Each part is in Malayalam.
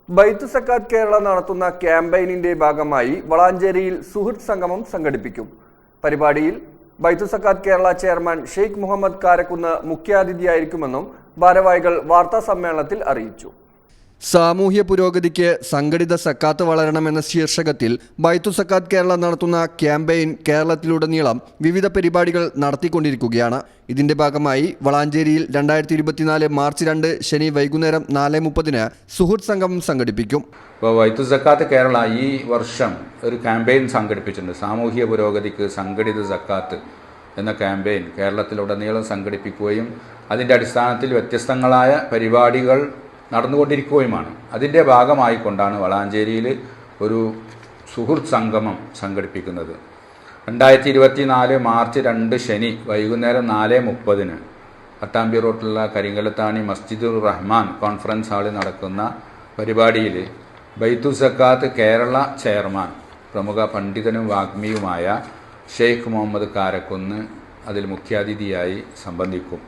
ബൈത്തു സക്കാത്ത് കേരള നടത്തുന്ന ക്യാമ്പയിനിന്റെ ഭാഗമായി വളാഞ്ചേരിയിൽ സുഹൃത്ത് സംഗമം സംഘടിപ്പിക്കും. പരിപാടിയിൽ ബൈത്തു സക്കാത്ത് കേരള ചെയർമാൻ ഷെയ്ഖ് മുഹമ്മദ് കാരക്കുന്ന് മുഖ്യാതിഥിയായിരിക്കുമെന്നും ഭാരവാഹികൾ വാർത്താ സമ്മേളനത്തിൽ അറിയിച്ചു. സാമൂഹ്യ പുരോഗതിക്ക് സംഘടിത സക്കാത്ത് വളരണമെന്ന ശീർഷകത്തിൽ ബൈത്തു സക്കാത്ത് കേരള നടത്തുന്ന ക്യാമ്പയിൻ കേരളത്തിലുടനീളം വിവിധ പരിപാടികൾ നടത്തിക്കൊണ്ടിരിക്കുകയാണ്. ഇതിന്റെ ഭാഗമായി വളാഞ്ചേരിയിൽ 2024 മാർച്ച് 2 ശനി വൈകുന്നേരം 4:30 സുഹൃത്ത് സംഗമം സംഘടിപ്പിക്കും. ഇപ്പോൾ ബൈത്തു സക്കാത്ത് കേരള ഈ വർഷം ഒരു ക്യാമ്പയിൻ സംഘടിപ്പിച്ചിട്ടുണ്ട്. സാമൂഹ്യ പുരോഗതിക്ക് സംഘടിത സക്കാത്ത് എന്ന ക്യാമ്പയിൻ കേരളത്തിലുടനീളം സംഘടിപ്പിക്കുകയും അതിൻ്റെ അടിസ്ഥാനത്തിൽ വ്യത്യസ്തങ്ങളായ പരിപാടികൾ നടന്നുകൊണ്ടിരിക്കുകയുമാണ്. അതിൻ്റെ ഭാഗമായിക്കൊണ്ടാണ് വളാഞ്ചേരിയിൽ ഒരു സുഹൃത്ത് സംഗമം സംഘടിപ്പിക്കുന്നത്. 2024 മാർച്ച് 2 ശനി വൈകുന്നേരം 4:30 പട്ടാമ്പി റോഡിലുള്ള കരിങ്കലത്താണി മസ്ജിദുർ റഹ്മാൻ കോൺഫറൻസ് ഹാളിൽ നടക്കുന്ന പരിപാടിയിൽ ബൈത്തു സക്കാത്ത് കേരള ചെയർമാൻ പ്രമുഖ പണ്ഡിതനും വാഗ്മിയുമായ ഷെയ്ഖ് മുഹമ്മദ് കാരക്കുന്ന് അതിൽ മുഖ്യാതിഥിയായി സംബന്ധിക്കും.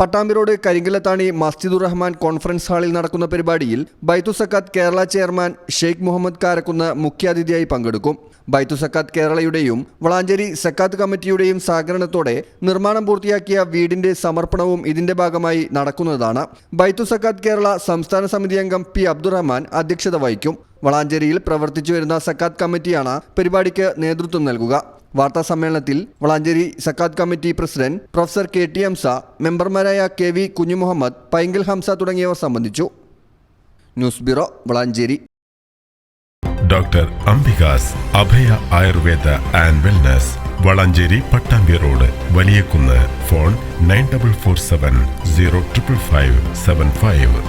പട്ടാമ്പി റോഡ് കരിങ്കലത്താണി മസ്ജിദുർ റഹ്മാൻ കോൺഫറൻസ് ഹാളിൽ നടക്കുന്ന പരിപാടിയിൽ ബൈത്തു സക്കാത്ത് കേരള ചെയർമാൻ ഷെയ്ഖ് മുഹമ്മദ് കാരക്കുന്ന് മുഖ്യാതിഥിയായി പങ്കെടുക്കും. ബൈത്തു സക്കാത്ത് കേരളയുടെയും വളാഞ്ചേരി സക്കാത്ത് കമ്മിറ്റിയുടെയും സഹകരണത്തോടെ നിർമ്മാണം പൂർത്തിയാക്കിയ വീടിന്റെ സമർപ്പണവും ഇതിന്റെ ഭാഗമായി നടക്കുന്നതാണ്. ബൈത്തു സക്കാത്ത് കേരള സംസ്ഥാന സമിതി അംഗം പി അബ്ദുറഹ്മാൻ അധ്യക്ഷത വഹിക്കും. വളാഞ്ചേരിയിൽ പ്രവർത്തിച്ചു വരുന്ന സക്കാത്ത് കമ്മിറ്റിയാണ് പരിപാടിക്ക് നേതൃത്വം നൽകുക. വാർത്താ സമ്മേളനത്തിൽ Valanchery Zakat committee president professor KT Hamza, മെമ്പർമാരായ KV കുഞ്ഞുമുഹമ്മദ്, പൈങ്കൽ ഹംസ തുടങ്ങിയവർ സംബന്ധിച്ചു. News bureau, Valanchery. Doctor Ambika's Abhaya Ayurveda and wellness, Valanchery Pattambi road, Valiyakunnu. Phone 9447 0555575.